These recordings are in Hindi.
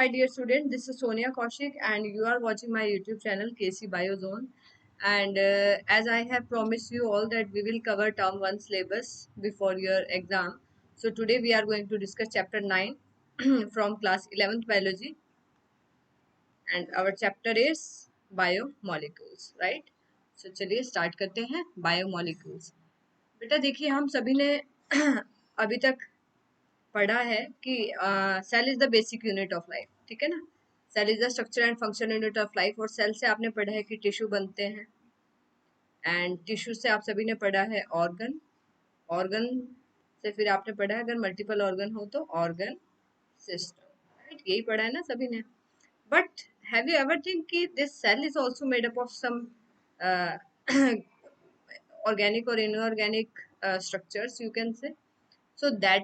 my dear student, this is Sonia Kaushik and you are watching my YouTube channel KC Biozone. And as I have promised you all that we will cover term 1 syllabus before your exam. So today we are going to discuss chapter 9 from class 11th biology, and our chapter is biomolecules, right? So चलिए start करते हैं biomolecules. बेटा देखिए हम सभी ने अभी तक पढ़ा है कि cell is the basic unit of life, ठीक है ना। Cell is the structure and function unit of life, और सेल से आपने पढ़ा है कि टिश्यू बनते हैं, एंड टिश्यू से आप सभी ने पढ़ा है ऑर्गन, ऑर्गन से फिर आपने पढ़ा है अगर मल्टीपल ऑर्गन हो तो ऑर्गन सिस्टम, राइट? यही पढ़ा है ना सभी ने। But have you ever think कि this cell is also made up of some organic or inorganic structures, you can say. So that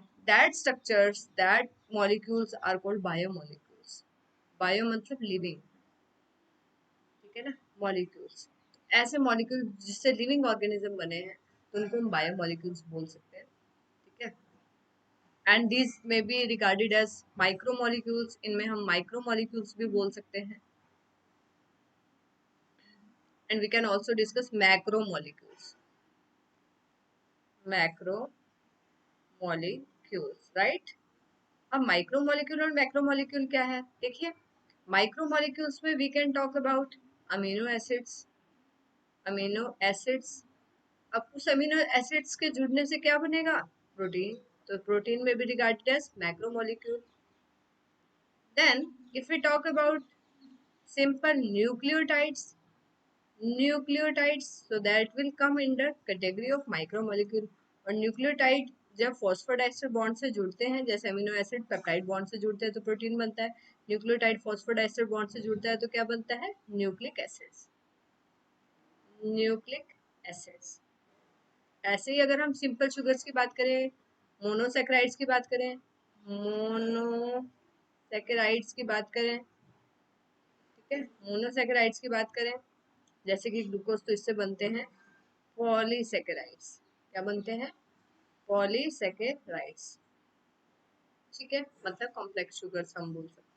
structures, that molecules are called biomolecules. Bio मतलब living, ठीक है ना, molecules. ऐसे molecules जिससे living organism बने हैं तो उनको हम biomolecules बोल सकते हैं, ठीक है। And these may be regarded as micromolecules. इनमें हम micromolecules भी बोल सकते हैं. And we can also discuss macromolecules. Macromolecules, right? अब माइक्रोमोलिक्यूल और मैक्रोमोलिक्यूल क्या है देखिए। माइक्रोमोलिक्यूल्स में we can talk about amino acids, amino acids. अब उस अमीनो एसिड्स के जुड़ने से क्या बनेगा? प्रोटीन, तो प्रोटीन में भी regarded as macromolecule. Then if we talk about simple nucleotides, nucleotides, so that will come in the category of micromolecule. और न्यूक्लियोटाइड जब फॉस्फोडाइस्टर बॉन्ड से जुड़ते हैं, जैसे अमीनो एसिड पेप्टाइड बॉन्ड से जुड़ते हैं तो प्रोटीन बनता है, न्यूक्लियोटाइड फॉस्फोडाइस्टर बॉन्ड से जुड़ता है तो क्या बनता है? Nucleic acids, nucleic acids. ऐसे ही अगर हम सिंपल शुगर्स की बात करें, मोनोसेक्राइड्स की बात करें, मोनोसेक्राइड्स की बात करें, ठीक है, मोनोसेक्राइड्स की बात करें, जैसे कि ग्लूकोज, तो इससे बनते हैं पॉलीसेकेराइड्स। क्या बनते हैं? पॉलीसेकेराइड्स, ठीक है, मतलब कॉम्प्लेक्स शुगर्स हम बोल सकते हैं।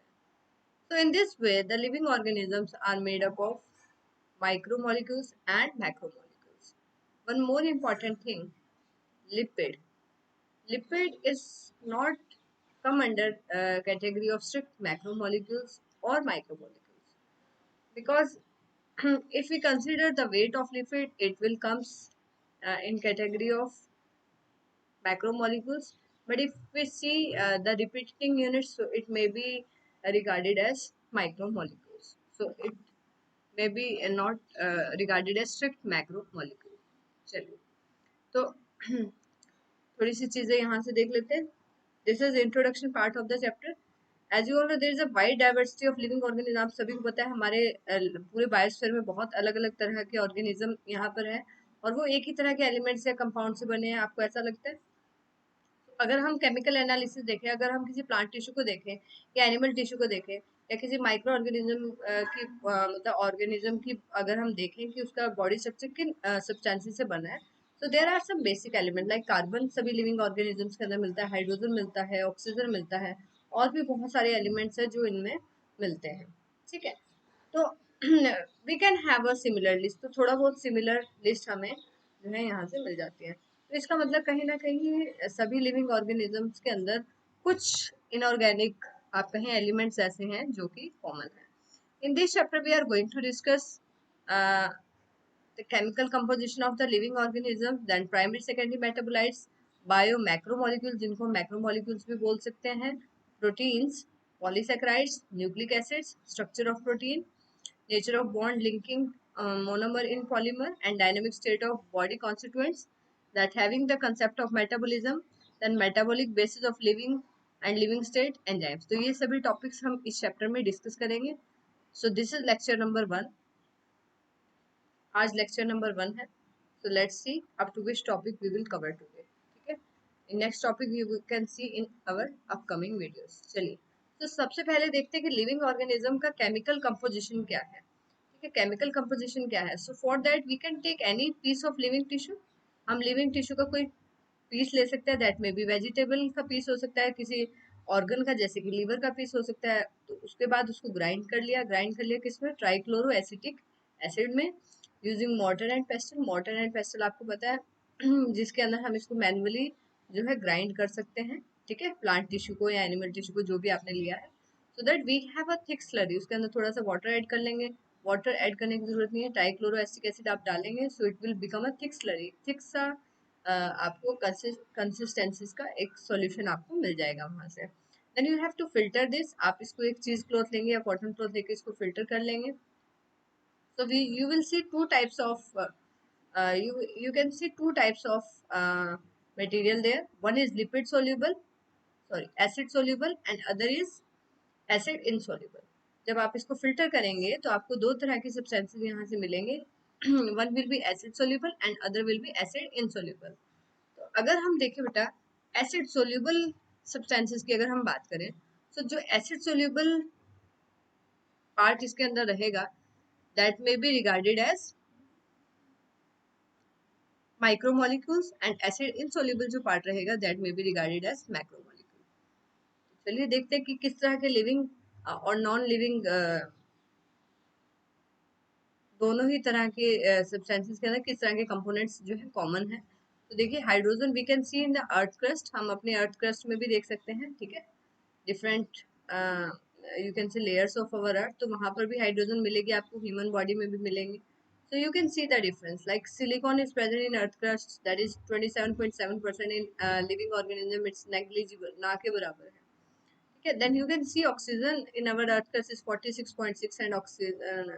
So in this way the living organisms are made up of micromolecules and macromolecules. One more important thing, lipid. Lipid is not come under category of strict macromolecules or micromolecules, because if we consider the weight of lipid, it will comes in category of macromolecules. But if we see the repeating units, so it may be regarded as micromolecules. So it may be not regarded as strict macromolecule. चलिए तो थोड़ी सी चीजें यहाँ से देख लेते हैं. This is introduction part of the chapter. As you all know, there is a wide diversity of living organism. आप सभी को पता है हमारे पूरे बायोस्फीयर में बहुत अलग अलग तरह के ऑर्गेनिज्म यहाँ पर है, और वो एक ही तरह के एलिमेंट्स या कंपाउंड से बने हैं. आपको ऐसा लगता है? अगर हम केमिकल एनालिसिस देखें, अगर हम किसी प्लांट टिश्यू को देखें या एनिमल टिश्यू को देखें या किसी माइक्रो ऑर्गेनिज्म की मतलब ऑर्गेनिज्म की अगर हम देखें कि उसका बॉडी स्ट्रक्चर किन सब्सटेंसेस से बना है, तो there are some basic element like carbon सभी लिविंग ऑर्गेनिजम्स के अंदर मिलता है, हाइड्रोजन मिलता है, ऑक्सीजन मिलता है, और भी बहुत सारे एलिमेंट्स हैं जो इनमें मिलते हैं, ठीक है। तो we can have a similar list, तो थोड़ा बहुत सिमिलर लिस्ट हमें जो है यहाँ से मिल जाती है. तो इसका मतलब कहीं ना कहीं सभी लिविंग ऑर्गेनिजम्स के अंदर कुछ इनऑर्गेनिक आप कहें एलिमेंट्स ऐसे हैं जो कि कॉमन है. In this chapter we are going to discuss the chemical composition of the living organism, then primary secondary metabolites, bio macromolecules जिनको macromolecules भी बोल सकते हैं, proteins, polysaccharides, nucleic acids, structure of protein, nature of bond linking monomer in polymer, and dynamic state of body constituents, that having the concept of metabolism, then metabolic basis of living and living state enzymes. तो ये सभी topics हम इस chapter में discuss करेंगे. So this is lecture number 1. आज लेक्चर नंबर 1 है. So let's see up to which topic we will cover today, ठीक है. In next topic you can see in our upcoming videos. चलिए तो सबसे पहले देखते हैं कि लिविंग ऑर्गेनिज्म का केमिकल कंपोजिशन क्या है, ठीक है. केमिकल कंपोजिशन क्या है? So for that we can take any piece of living tissue. हम लिविंग टिश्यू का कोई पीस ले सकते हैं, दैट मे बी वेजिटेबल का पीस हो सकता है, किसी ऑर्गन का, जैसे कि लीवर का पीस हो सकता है, तो उसके बाद उसको ग्राइंड कर लिया किसमें, ट्राइक्लोरो एसिटिक एसिड में, using mortar and pastel. Mortar and pastel आपको पता है जिसके अंदर हम इसको मैनुअली जो है ग्राइंड कर सकते हैं, ठीक है, प्लांट टिश्यू को या एनिमल टिश्यू को जो भी आपने लिया है, so that we have a thick slurry. उसके अंदर थोड़ा सा वाटर ऐड कर लेंगे, वाटर ऐड करने की जरूरत नहीं है, ट्राइक्लोरो एसिटिक एसिड आप डालेंगे, so it will become a thick slurry, thick सा आपको कंसिस्टेंसीज का एक सॉल्यूशन आपको मिल जाएगा वहां से। Then you have to filter this, आप इसको एक चीज क्लॉथ लेंगे या कॉटन क्लॉथ लेके इसको फिल्टर कर लेंगे। So we you will see two types of you can see two types of material there. One is lipid soluble, sorry acid soluble, and other is acid insoluble. जब आप इसको फिल्टर करेंगे तो आपको दो तरह के सब्सटेंसेस यहाँ से मिलेंगे, one will be acid soluble and other will be acid insoluble. तो अगर हम देखें बेटा एसिड सोल्यूबल सब्सटेंसेस की अगर हम बात करें, तो जो एसिड सोल्यूबल पार्ट इसके अंदर रहेगा that may be regarded as micromolecules and acid insoluble जो पार्ट रहेगा that may be regarded as macromolecule. चलिए देखते हैं कि किस तरह के लिविंग और नॉन लिविंग दोनों ही तरह के सब्सटेंसेस के अंदर किस तरह के कंपोनेंट्स जो है कॉमन है। तो देखिए hydrogen we can see in the earth crust, हम अपने अर्थ क्रस्ट में भी देख सकते हैं, ठीक है, different you can say layers of our earth, तो वहां पर भी हाइड्रोजन मिलेगी आपको, ह्यूमन बॉडी में भी मिलेंगे। So you can see the difference. Like silicon is present in earth crust, that is 27.7% in living organism. It's negligible, ना के बराबर है, ठीक है। Then you can see oxygen in our earth crust is 46.6 and oxygen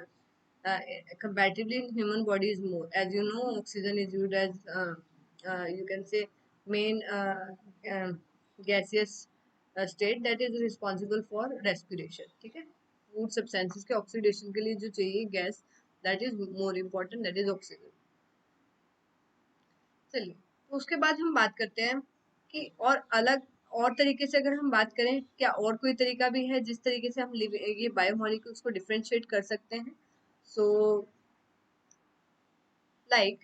uh, comparatively in human body is more. As you know, oxygen is used as you can say main um, gaseous state that is responsible for respiration, ठीक है। फूड सब्सटेंसेस के ऑक्सीडेशन के लिए जो चाहिए gas that is more important, that is oxygen. चलिए तो उसके बाद हम बात करते हैं कि और अलग और तरीके से अगर हम बात करें, क्या और कोई तरीका भी है जिस तरीके से हम ये बायोमोलिक्यूल्स को डिफरेंशिएट कर सकते हैं। So like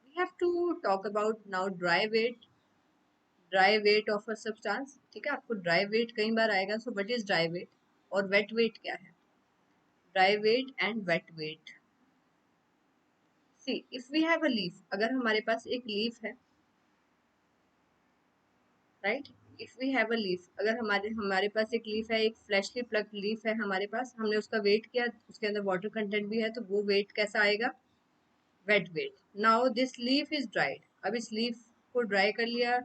we have to talk about now dry weight of a substance, ठीक है, आपको ड्राई वेट कई बार आएगा, so what is dry weight और वेट वेट क्या है। Dry weight and wet weight, see if we have a leaf, अगर हमारे पास एक लीफ है, right, if we have a leaf, अगर हमारे हमारे पास एक लीफ है, एक फ्रेशली प्लग्ड लीफ है हमारे पास, हमने उसका वेट किया, उसके अंदर वाटर कंटेंट भी है, तो वो वेट कैसा आएगा, wet weight. Now this leaf is dried, अब इस लीफ को ड्राई कर लिया,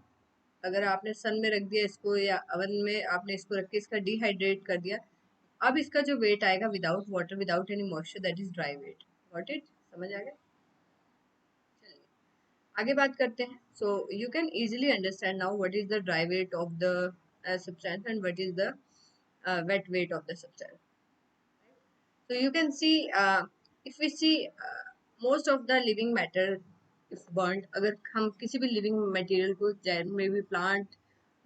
अगर आपने सन में रख दिया इसको या अवन में आपने इसको रख के इसका डिहाइड्रेट कर दिया, अब इसका जो वेट आएगा without water without any moisture that is dry weight. Got it, समझ आ गया। चलिए आगे बात करते हैं। So you can easily understand now what is the dry weight of the substance and what is the wet weight of the substance. So you can see if we see most of the living matter if burnt, अगर हम किसी भी living material को may be plant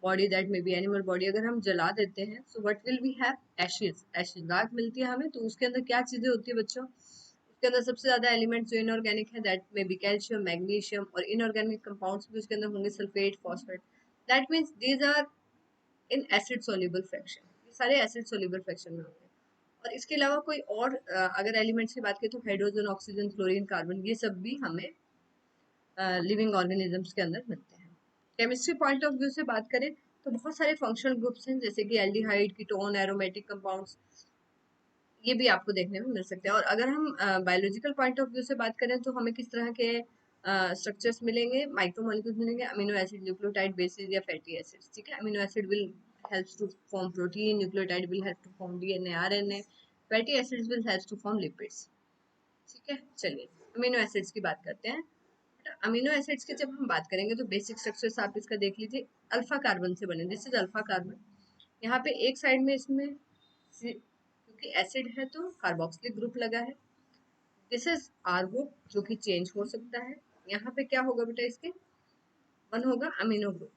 body that may be animal body अगर हम जला देते हैं, so what will we have, ashes, ashes राख मिलती है हमें, तो उसके अंदर क्या चीजें होती है बच्चों, उसके अंदर सबसे ज्यादा एलिमेंट्स जो इनऑर्गेनिक है that may be calcium magnesium, और इनऑर्गेनिक कंपाउंड्स भी उसके अंदर होंगे, sulphate phosphate, that means these are in acid soluble fraction, ये सारे एसिड सोल्यूबल फ्रैक्शन में होंगे। और इसके अलावा कोई और अगर एलिमेंट्स की बात करें तो हाइड्रोजन ऑक्सीजन क्लोरीन कार्बन ये सब भी हमें लिविंग ऑर्गेनिजम्स के अंदर मिलते हैं। केमिस्ट्री पॉइंट ऑफ व्यू से बात करें तो बहुत सारे फंक्शनल ग्रुप्स हैं जैसे कि एल्डिहाइड, कीटोन, एरोमेटिक कंपाउंड्स, ये भी आपको देखने में मिल सकते हैं। और अगर हम बायोलॉजिकल पॉइंट ऑफ व्यू से बात करें तो हमें किस तरह के स्ट्रक्चर्स मिलेंगे, माइक्रोमोलिक्यूल्स मिलेंगे, अमीनो एसिड, न्यूक्लियोटाइड, बेसिस या फैटी एसिड्स, ठीक है। Amino acid will helps to form protein, nucleotide will help to form DNA, RNA, fatty acids will help to form lipids, ठीक है। चलिए अमीनो एसिड्स की बात करते हैं। अमीनो एसिड्स की जब हम बात करेंगे तो बेसिक स्ट्रक्चर्स आप इसका देख लीजिए, अल्फा कार्बन से बने, दिस इज अल्फा कार्बन, यहाँ पे एक साइड में इसमें क्योंकि एसिड है तो कार्बोक्सिलिक ग्रुप लगा है, दिस इज आर ग्रुप जो कि चेंज हो सकता है, यहाँ पे क्या होगा बेटा इसके, वन होगा amino group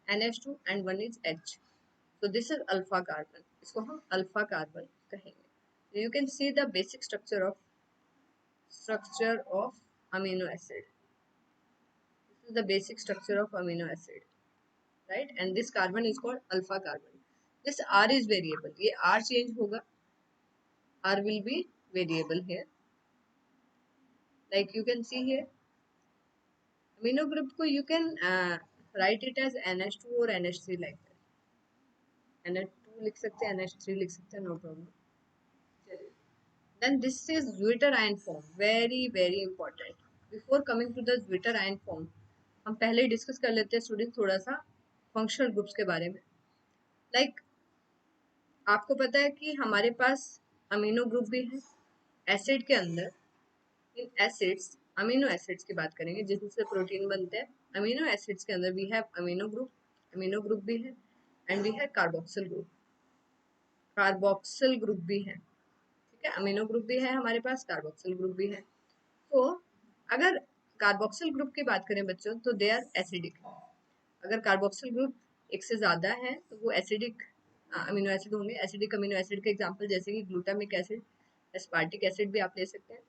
NH2 and one is H, so this is alpha carbon, इसको हम अल्फा कार्बन कहेंगे। You can see the basic structure of amino acid, this is the basic structure of amino acid, right? And this carbon is called alpha carbon. This R is variable. ये R change होगा. R will be variable here. Like you can see here, amino group को you can write it as NH2 or NH3 like that. NH2 लिख सकते हैं, NH3 लिख सकते हैं, no problem. Then this is zwitterion form, very very important. Before coming to the zwitterion form, हम पहले डिस्कस कर लेते हैं स्टूडेंट थोड़ा सा फंक्शनल ग्रुप्स के बारे में. लाइक आपको पता है कि हमारे पास अमीनो ग्रुप भी है एसिड के अंदर. इन एसिड्स, अमीनो एसिड्स की बात करेंगे जिनसे प्रोटीन बनते हैं. अमीनो एसिड्स के अंदर वी हैव अमीनो ग्रुप भी है and we have carboxyl group भी है. ठीक है, अमीनो ग्रुप भी है हमारे पास, कार्बोक्सिल ग्रुप भी है. तो अगर कार्बोक्सिल ग्रुप की बात करें बच्चों तो दे आर एसिडिक. अगर कार्बोक्सिल ग्रुप एक से ज्यादा है तो वो एसिडिक अमीनो एसिड होंगे. एसिडिक अमीनो एसिड के एग्जांपल जैसे कि ग्लूटामिक एसिड, एस्पार्टिक एसिड भी आप ले सकते हैं.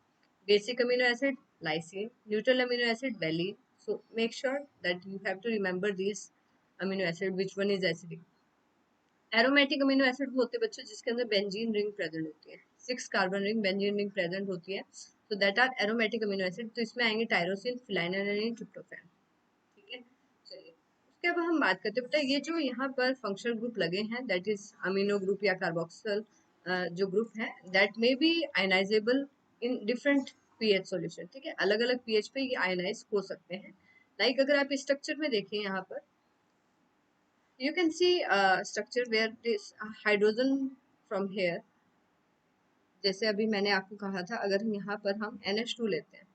Basic amino acid lysine, neutral amino acid valine. So make sure that you have to remember this amino acid which one is acidic. Aromatic amino acid होते हैं बच्चों जिसके अंदर बेंजीन रिंग प्रेजेंट होती है. 6 carbon ring benzene ring present होती है. तो that are aromatic amino acid. तो इसमें आएंगे टायरोसिन, फिनाइलएलानाइन, ट्रिप्टोफैन. ठीक है, चलिए उसके बाद हम बात करते हैं बेटा ये जो यहाँ पर फंक्शनल ग्रुप लगे हैं दैट इज अमीनो ग्रुप या कार्बोक्सिल जो ग्रुप है that may be ionisable in different pH solution. ठीक है, अलग अलग पीएच पे ये आयनाइज हो सकते हैं. लाइक अगर आप स्ट्रक्चर में देखें यहाँ पर you can see a structure where this hydrogen from here. जैसे अभी मैंने आपको कहा था अगर यहाँ पर हम NH2 लेते हैं,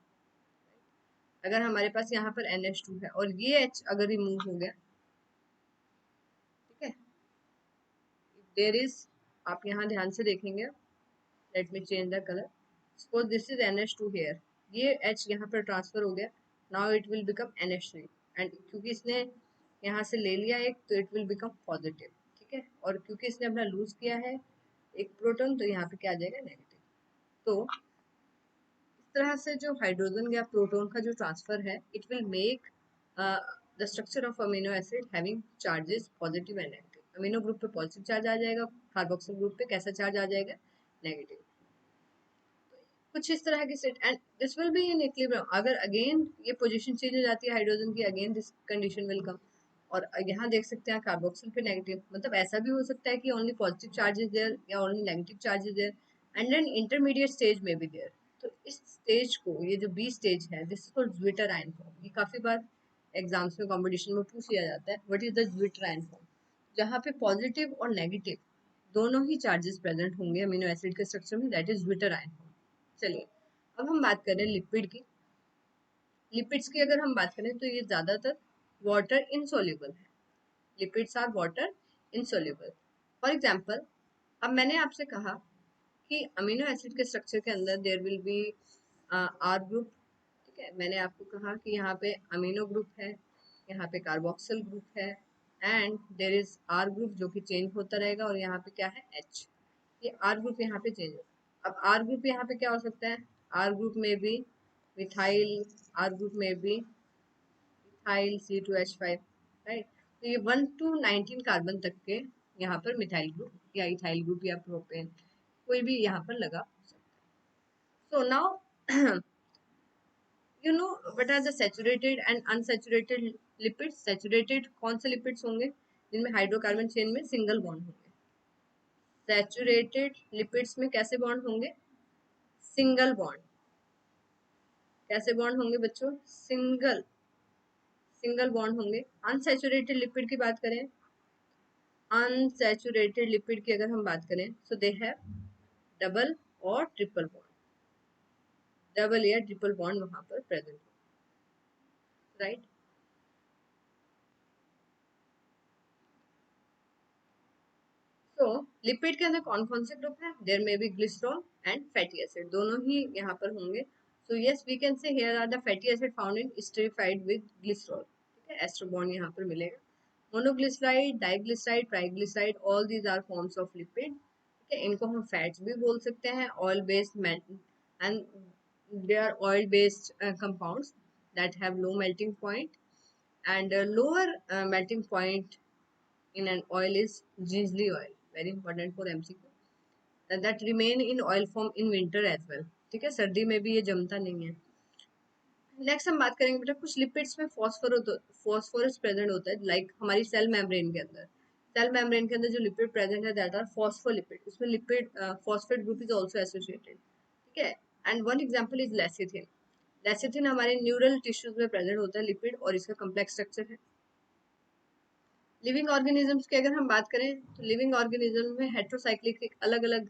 अगर हमारे पास यहाँ पर NH2 है और ये H अगर रिमूव हो गया, ठीक है, देर इज, आप यहाँ ध्यान से देखेंगे, let me change the colour. Suppose this is NH2 here, ये H यहाँ पर ट्रांसफर हो गया. Now it will become NH3 and क्योंकि इसने यहाँ से ले लिया एक तो इट विल बिकम पॉजिटिव. ठीक है, और क्योंकि इसने अपना लूज किया है एक प्रोटॉन तो यहाँ पे क्या आ जाएगा नेगेटिव. तो इस तरह से जो हाइड्रोजन या प्रोटॉन का जो ट्रांसफर है it will make the structure of amino acid having charges positive and negative. Amino group पे पॉजिटिव चार्ज आ जाएगा, कार्बोक्सिल ग्रुप पे कैसा चार्ज आ जाएगा नेगेटिव. कुछ इस तरह की set and this will be in equilibrium. अगर अगेन ये पोजीशन चेंज हो जाती है हाइड्रोजन की again this condition will come. और यहाँ देख सकते हैं कार्बोक्सिल पे नेगेटिव, मतलब ऐसा भी हो सकता है कि only positive charge is there या only negative charge is there and then intermediate stage में भी देयर. तो इस स्टेज को, ये जो बी स्टेज है this is called zwitterion form. ये काफी बार एग्जाम्स में कॉम्पिटिशन में पूछ लिया जाता है व्हाट इज द ज्विटराइन फॉर्म, जहाँ पे पॉजिटिव और नेगेटिव दोनों ही चार्जेस प्रेजेंट होंगे अमीनो एसिड के स्ट्रक्चर में, दैट इज ज्विटराइन फॉर्म. चलिए अब हम बात करें लिपिड की. लिपिड्स की अगर हम बात करें तो ये ज्यादातर वाटर इनसोल्यूबल है. Lipids are water insoluble. For example अब मैंने आपसे कहा कि अमीनो एसिड के स्ट्रक्चर के अंदर there will be R group. ठीक है, मैंने आपको कहा कि यहाँ पे अमीनो ग्रुप है, यहाँ पे कार्बोक्सिल ग्रुप है and there is R group जो कि चेंज होता रहेगा और यहाँ पे क्या है H. ये आर ग्रुप यहाँ पे चेंज होगा. अब आर ग्रुप यहाँ पे क्या हो सकता है, आर ग्रुप में भी मिथाइल, आर ग्रुप में भी मिथाइल C2H5, राइट. तो ये 1 to 19 कार्बन तक के यहाँ पर मिथाइल ग्रुप या इथाइल ग्रुप या प्रोपेन कोई भी यहाँ पर लगा. So now you know what are the saturated and unsaturated lipids. Saturated कौन से lipids होंगे जिनमें हाइड्रोकार्बन चेन में सिंगल बॉन्ड होंगे. सैचुरेटेड लिपिड्स में कैसे बॉन्ड होंगे, सिंगल बॉन्ड. कैसे बॉन्ड होंगे बच्चों, सिंगल सिंगल बॉन्ड होंगे. अनसैचुरेटेड लिपिड की बात करें, अनसैचुरेटेड लिपिड की अगर हम बात करें सो दे हैव डबल और ट्रिपल बॉन्ड. डबल या ट्रिपल बॉन्ड वहां पर प्रेजेंट, राइट. तो लिपिड के अंदर कौन कौन से ग्रुप है, there may be glycerol and fatty acid, दोनों ही यहाँ पर होंगे. So yes we can say here are the fatty acid found in esterified with glycerol. ठीक है, एस्टर बॉन्ड यहाँ पर मिलेगा. Monoglyceride, diglyceride, triglyceride, all these are forms of lipid. ठीक है, इनको हम फैट्स भी बोल सकते हैं, oil based and they are oil based compounds that have low melting point and a lower melting point in an oil is gingerly oil, very important for MCQ, that remain in oil form in winter as well. ठीक है, सर्दी में भी ये जमता नहीं है. नेक्स्ट हम बात करेंगे बेटा कुछ लिपिड्स में फॉस्फोरस प्रेजेंट होता है, लाइक हमारी सेल मेम्ब्रेन के अंदर. सेल मेम्ब्रेन के अंदर जो लिपिड प्रेजेंट है दैट आर फॉस्फोलिपिड. उसमें lipid phosphate group is also associated. ठीक है, and one example is lecithin. Lecithin हमारे न्यूरल टिश्यूज में प्रेजेंट होता है लिपिड, और इसका कॉम्प्लेक्स स्ट्रक्चर है. लिविंग ऑर्गेनिजम्स की अगर हम बात करें तो लिविंग ऑर्गेनिज्म में हेट्रोसाइक्लिक अलग अलग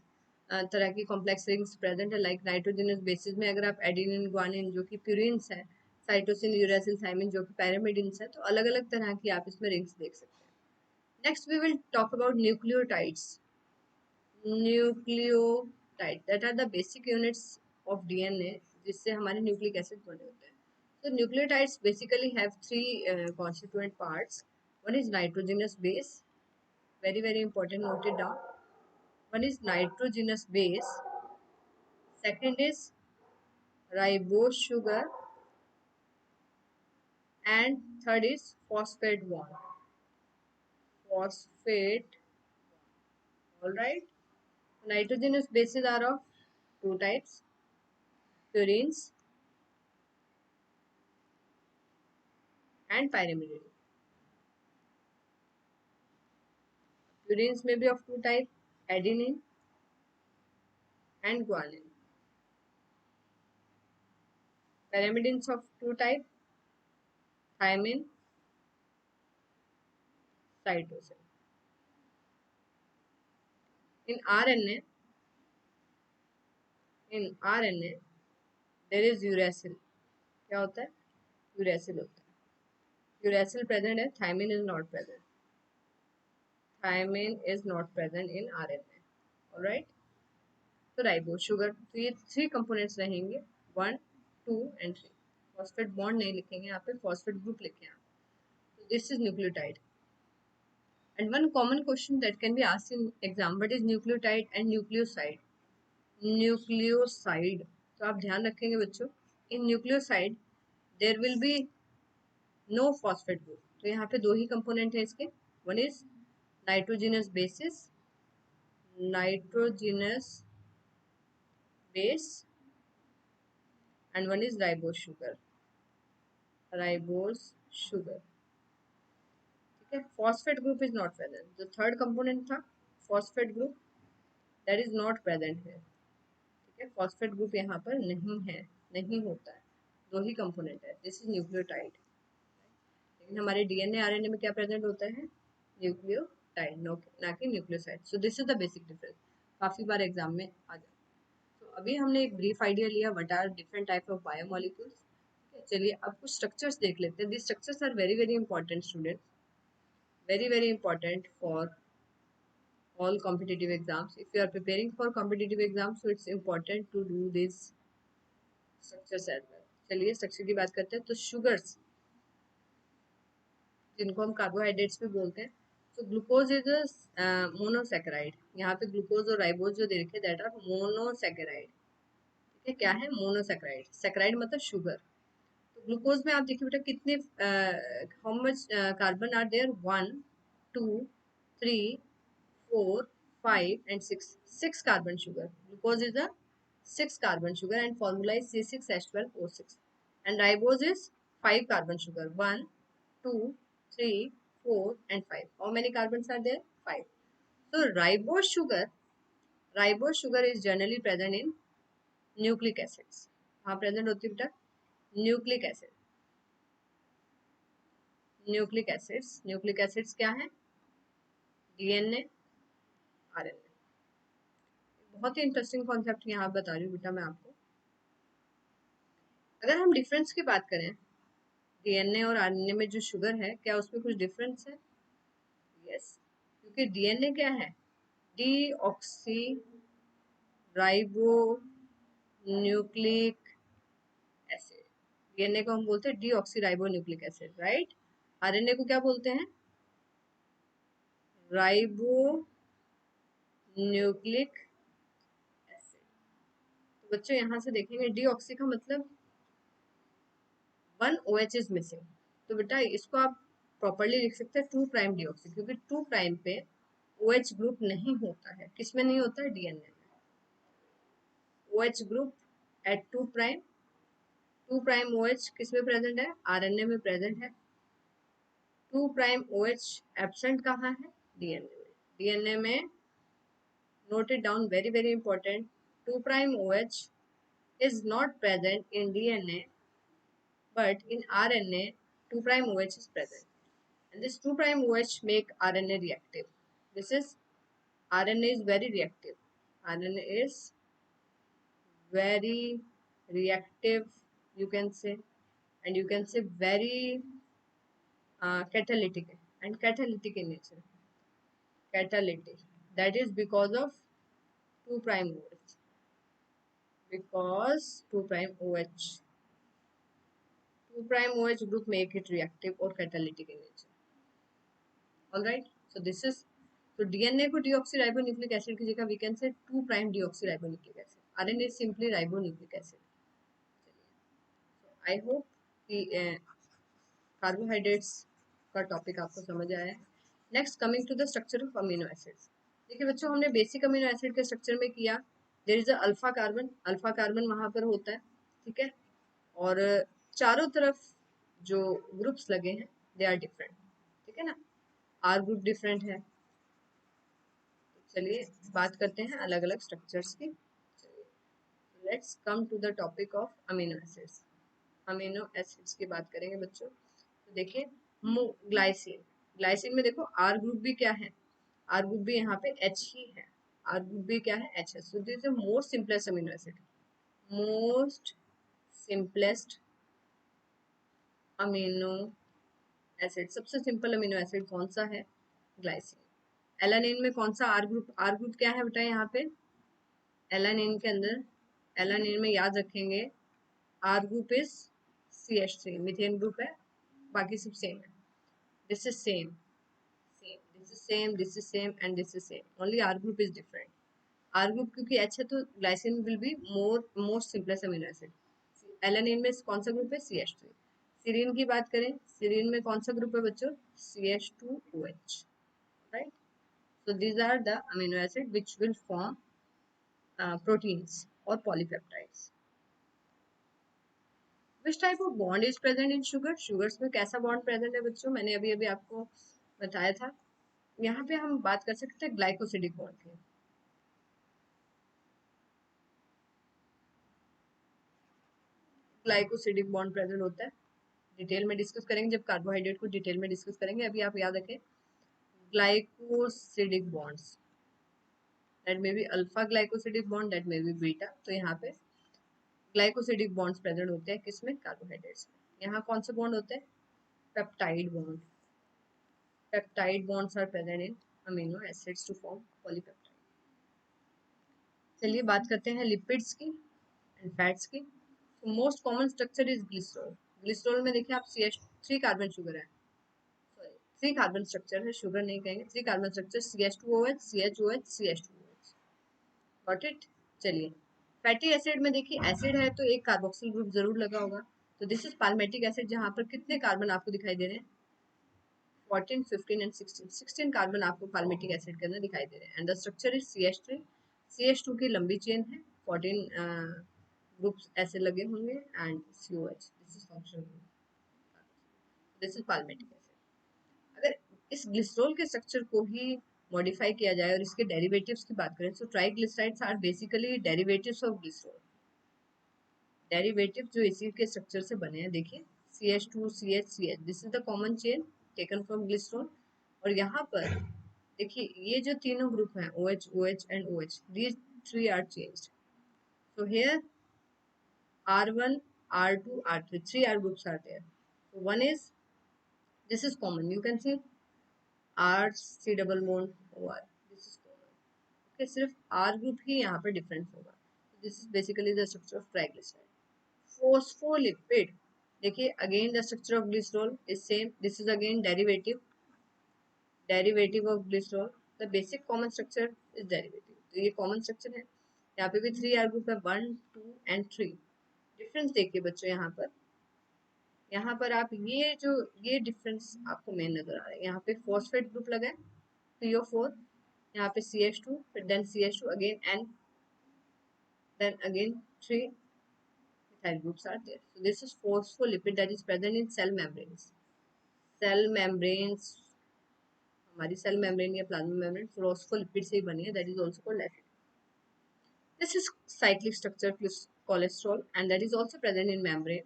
तरह की कॉम्प्लेक्स रिंग्स प्रेजेंट है, लाइक नाइट्रोजनस बेसिस में अगर आप एडेनिन ग्वानिन जो कि प्यूरिन्स है, साइटोसिन यूरासिल थाइमिन जो कि पैरामिडिन्स है, तो अलग अलग तरह की आप इसमें रिंग्स देख सकते हैं. Next we will talk about nucleotides. Nucleotide that are the basic units of DNA जिससे हमारे न्यूक्लिक एसिड बने होते हैं. So nucleotides basically have three constituent parts. One is nitrogenous base, very important, note it down. One is nitrogenous base. Second is ribose sugar, and third is phosphate bond. Phosphate, all right. Nitrogenous bases are of two types: purines and pyrimidine. Purines may be of two types: adenine and guanine. Pyrimidines of two types: thymine, cytosine. In RNA, there is uracil. क्या होता है? यूरेसिल होता है. यूरेसिल प्रेजेंट है, thymine is not present. Thymine is not present in RNA. Alright. तो राइबोज शुगर, तो ये थ्री कंपोनेंट्स रहेंगे, 1, 2 एंड 3. फॉस्फेट बॉन्ड नहीं लिखेंगे यहाँ पे, फॉस्फेट ग्रुप लिखे हैं. तो this is nucleotide. And one common question that can be asked in exam, what is nucleotide and nucleoside. Nucleoside, तो आप ध्यान रखेंगे बच्चों, in nucleoside there will be no phosphate group. तो यहाँ पे दो ही कंपोनेंट है इसके. One is nitrogenous basis, nitrogenous base, and one is ribose sugar, ribose sugar. ठीक है, phosphate group is not present. जो थर्ड कंपोनेंट था phosphate group, that is not present है. ठीक है, फॉस्फेट ग्रुप यहाँ पर नहीं है, नहीं होता है. दो ही कंपोनेंट है. This is nucleotide. लेकिन हमारे डीएनए आरएनए में क्या प्रेजेंट होता है? न्यूक्लियोटाइड, ना कि nucleoside. So this is the basic difference. काफी बार एग्जाम में आ जाता है. तो अभी हमने एक ब्रीफ आइडिया लिया what are different type of biomolecules. चलिए अब कुछ स्ट्रक्चर्स देख लेते हैं. This structures are very important students, very important for all competitive exams. If you are preparing for competitive exams, so it's important to do these structures as well. चलिए स्ट्रक्चर की बात करते हैं. तो शुगर्स जिनको हम कार्बोहाइड्रेट्स भी बोलते हैं, तो ग्लूकोज इज मोनोसेकेराइड. यहाँ पे ग्लूकोज और राइबोज जो दे रखे दैट आर मोनोसेकेराइड. ठीक है, क्या है? मोनोसेकेराइड. सेकेराइड मतलब शुगर. तो ग्लूकोज में आप देखिए बेटा कितने how much carbon are there? 1, 2, 3, 4, 5 and 6. 6 carbon sugar. Glucose is a 6 carbon sugar and formula is C6H12O6. And ribose is 5 carbon sugar. 1, 2, 3, 4 and 5. How many carbons are there? 5. So ribose sugar is generally present in nucleic acids. हाँ present होती है बेटा nucleic acid. न्यूक्लिक एसिड्स क्या है? DNA, RNA. बहुत ही इंटरेस्टिंग कॉन्सेप्ट यहाँ बता रही हूँ बेटा मैं आपको. अगर हम डिफरेंस की बात करें डीएनए और आरएनए में, जो शुगर है क्या उसमें कुछ डिफरेंस है? यस, क्योंकि डीएनए क्या है? Deoxy ribo nucleic acid. DNA को हम बोलते हैं deoxy ribo nucleic acid, right. RNA को क्या बोलते हैं? Ribo nucleic acid. तो बच्चों यहाँ से देखेंगे डीऑक्सी का मतलब 1 OH इज मिसिंग. तो बेटा इसको आप प्रॉपरली लिख सकते हैं 2 प्राइम डीऑक्सी, क्योंकि 2 प्राइम पे OH ग्रुप नहीं होता है। किसमें नहीं होता है? डीएनए में। OH group at 2 prime, 2 prime OH किस में प्रेजेंट है? आरएनए में प्रेजेंट है। 2 प्राइम OH एब्सेंट कहाँ है? डीएनए में। डीएनए में note it down, very very important, 2 prime OH is not present in DNA, but in RNA 2 prime OH is present, and this 2 prime OH make RNA reactive. This is RNA is very reactive. RNA is very reactive, you can say, and you can say very catalytic, and catalytic in nature. Catalytic, that is because of 2 prime OH, because 2 prime OH, 2 prime OH group make it reactive or catalytic in nature. All right. So this is, so DNA को deoxyribonucleic acid की जगह we can say 2 prime deoxyribonucleic acid. RNA is simply ribonucleic acid. So I hope कि कार्बोहाइड्रेट्स का टॉपिक आपको समझ आया है। Next coming to the structure of amino acids. देखिए बच्चों, हमने बेसिक अमीनो एसिड के स्ट्रक्चर में किया, देयर इज अल्फा कार्बन वहां पर होता है, ठीक है, और चारों तरफ जो ग्रुप्स लगे हैं दे आर डिफरेंट, ठीक है ना, आर ग्रुप डिफरेंट है। चलिए बात करते हैं अलग अलग स्ट्रक्चर्स की। Let's come to the topic of amino acids. Amino acids की बात करेंगे बच्चों, तो देखिए ग्लाइसिन, ग्लाइसिन में देखो आर ग्रुप भी क्या है? आर ग्रुप भी यहाँ पे H ही है, आर ग्रुप भी क्या है? H है। So this is the most simplest amino acid, most simplest amino acid. सबसे सिंपल अमीनो एसिड कौन सा है? ग्लाइसिन। एलानिन में कौन सा आर ग्रुप? आर ग्रुप क्या है बेटा यहाँ पे? एलानिन के अंदर, एलानिन में याद रखेंगे R group is CH3, methane group है, बाकी सब सेम है। This is same, this is same, this is same, and this is same. Only R group is different. R group क्योंकि H है तो glycine will be most simplest amino acid. Alanine में कौन सा ग्रुप है? CH3। सीरीन की बात करें, सीरीन में कौन सा ग्रुप है बच्चों? CH2OH, right? So these are the amino acid which will form proteins or polypeptides. Which type of bond is present in sugar? Sugars में कैसा bond present है बच्चों? मैंने अभी अभी आपको बताया था। यहाँ पे हम बात कर सकते हैं ग्लाइकोसिडिक बॉन्ड की। ग्लाइकोसिडिक बॉन्ड प्रेजेंट होता है, डिटेल में डिस्कस करेंगे जब कार्बोहाइड्रेट को डिटेल में डिस्कस करेंगे। अभी आप याद रखें glycosidic bonds, that may be alpha glycosidic bond, that may B beta. तो यहाँ पे ग्लाइकोसिडिक बॉन्ड्स प्रेजेंट होते हैं किसमें? कार्बोहाइड्रेट्स में। यहाँ कौन से बॉन्ड होते हैं? Peptide bond. Peptide bonds are present in amino acids to form polypeptide. चलिए बात करते हैं लिपिड्स की एंड फैट्स की। Most common structure is glycerol. Glycerol में देखिए आप CH3 कार्बन शुगर है, सॉरी 3 कार्बन स्ट्रक्चर है, शुगर नहीं कहेंगे, 3 carbon structure CH2OH, CHOH, CH2OH। Got it. चलिए फैटी एसिड में देखिए एसिड है तो एक कार्बोक्सिल ग्रुप जरूर लगा होगा, तो दिस इज पाल्मेटिक एसिड, जहां पर कितने कार्बन आपको दिखाई दे रहे हैं? 14, 15 एंड 16, 16 कार्बन आपको पाल्मेटिक एसिड के अंदर दिखाई दे रहे हैं। And the structure is CH3, CH2 की लंबी चेन है, 14 ग्रुप्स ऐसे लगे होंगे, and COH, this is functional group, this is palmitic acid. अगर इस ग्लिसरॉल के स्ट्रक्चर को ही मॉडिफाई किया जाए और इसके डेरिवेटिव्स की बात करें, तो triglycerides are basically derivatives of glycerol. Derivative जो इसी के स्ट्रक्चर से बने हैं, देखिए CH2 CH CH, this is the common chain taken from glycerol. और यहाँ पर देखिए ये जो तीनों ग्रुप हैं OH OH and OH, these three are changed. So here R1 R2 R3, three R groups are there. So one is, this is common, you can see R C double bond OR, this is common, okay, सिर्फ R group ही यहाँ पर डिफरेंस होगा। This is basically the structure of triglyceride. Phospholipid, देखिए again the structure of glycerol is same, this is again derivative of glycerol, the basic common structure is derivative, तो ये common structure है। यहाँ पे भी 3 R group है, 1 2 and 3। डिफरेंस देखिए बच्चों, यहाँ पर यहाँ पर आप ये डिफरेंस आपको मेन नजर आ रहा है। यहाँ पे फॉस्फेट ग्रुप लगा है PO4, यहाँ पे CH2, फिर then CH2 again and then again three methyl groups are there. So this is phospholipid that is present in cell membranes. Cell membranes, हमारी सेल मेम्ब्रेन या प्लाज्मा मेम्ब्रेन फोस्फोलिपिड से ही बनी है, that is also called lactic. This is cyclic structure plus cholesterol and that is also present in membrane.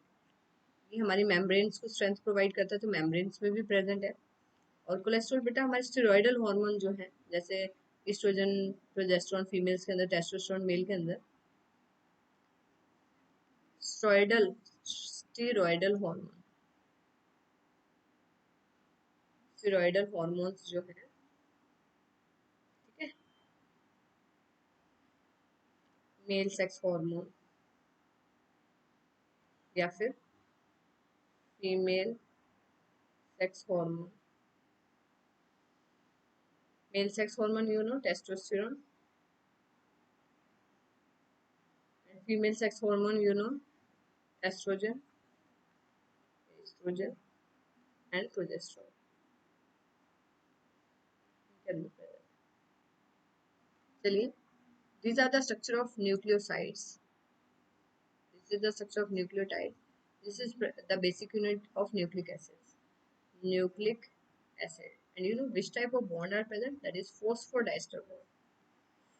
ये हमारी मेम्ब्रेन्स को स्ट्रेंथ प्रोवाइड करता है, तो मेम्ब्रेन्स में भी प्रेजेंट है। और कोलेस्ट्रॉल बेटा हमारे स्टेरॉयडल हार्मोन जो है, जैसे इस्ट्रोजन प्रोजेस्टेरोन फीमेल्स के अंदर, टेस्टोस्टेरोन मेल के अंदर, steroidal steroidal hormone steroidal hormones जो है, ठीक है, मेल सेक्स हार्मोन या फिर female sex hormone. Male sex hormone you know testosterone, and female sex hormone you know estrogen, estrogen and progesterone can be present. चलिए, these are the structure of nucleosides. This is the structure of nucleotide. This is the basic unit of nucleic acids. Nucleic acid. And you know which type of bond are present? That is phosphodiester bond.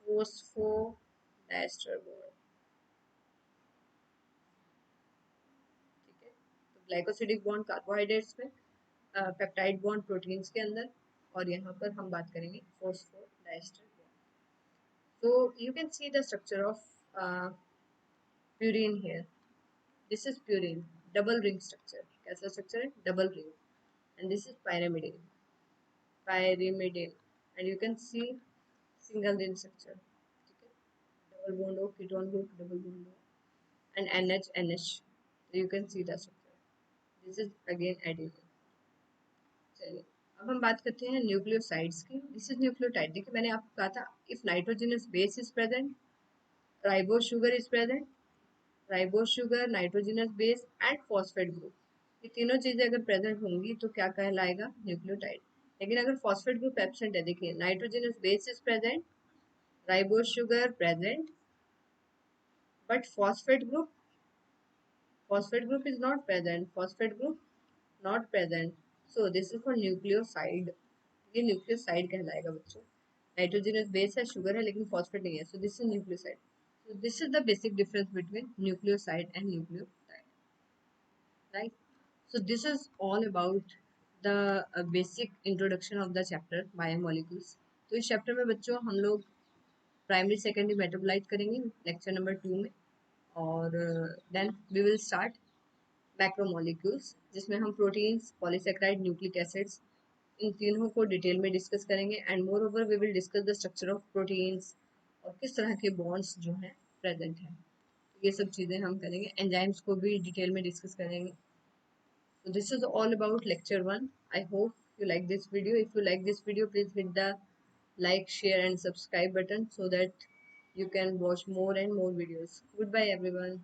Phosphodiester bond. ठीक है, तो ग्लाइकोसिडिक बॉन्ड कार्बोहाइड्रेट्स में, पेप्टाइड बॉन्ड प्रोटीन्स के अंदर, और यहाँ पर हम बात करेंगे phosphodiester bond. So you can see the structure of purine here. This is purine, double ring structure. कैसा structure है? Double ring. And this is pyrimidine. Pyrimidine. And you can see single ring structure. ठीक है? Double bond O, ketone group, double bond O. And NH, NH. So you can see the structure. This is again adenine. चलिए, अब हम बात करते हैं न्यूक्लियोसाइड्स की। This is nucleotide. देखिए मैंने आपको कहा था, if nitrogenous base is present, ribose sugar is present, ribose sugar, nitrogenous base and phosphate group, ये तीनों चीजें अगर प्रेजेंट होंगी तो क्या कहलाएगा? न्यूक्लियोटाइड। लेकिन अगर फॉस्फेट ग्रुप एब्सेंट है, देखिए nitrogenous base is present, ribose sugar present, but phosphate group is not present, phosphate group not present, so this is for nucleoside। ये न्यूक्लियोसाइड कहलाएगा बच्चों। नाइट्रोजनस बेस है, शुगर है, लेकिन फॉस्फेट नहीं है, so this is nucleoside. So this is the basic difference between nucleoside and nucleotide, right? So this is all about the basic introduction of the chapter biomolecules। तो इस चैप्टर में बच्चों हम लोग प्राइमरी सेकेंडरी मेटाबोलाइट करेंगे लेक्चर नंबर 2 में, और then we will start macromolecules, जिसमें हम प्रोटीन्स, पॉलीसेकेराइड, न्यूक्लिक एसिड्स, इन तीनों को डिटेल में डिस्कस करेंगे। And moreover we will discuss the structure of proteins और किस तरह के बॉन्ड्स जो हैं प्रेजेंट हैं, ये सब चीज़ें हम करेंगे। एंजाइम्स को भी डिटेल में डिस्कस करेंगे। So this is all about lecture 1. I hope you like this video. If you like this video, please hit the like, share and subscribe button so that you can watch more and more videos. Goodbye everyone.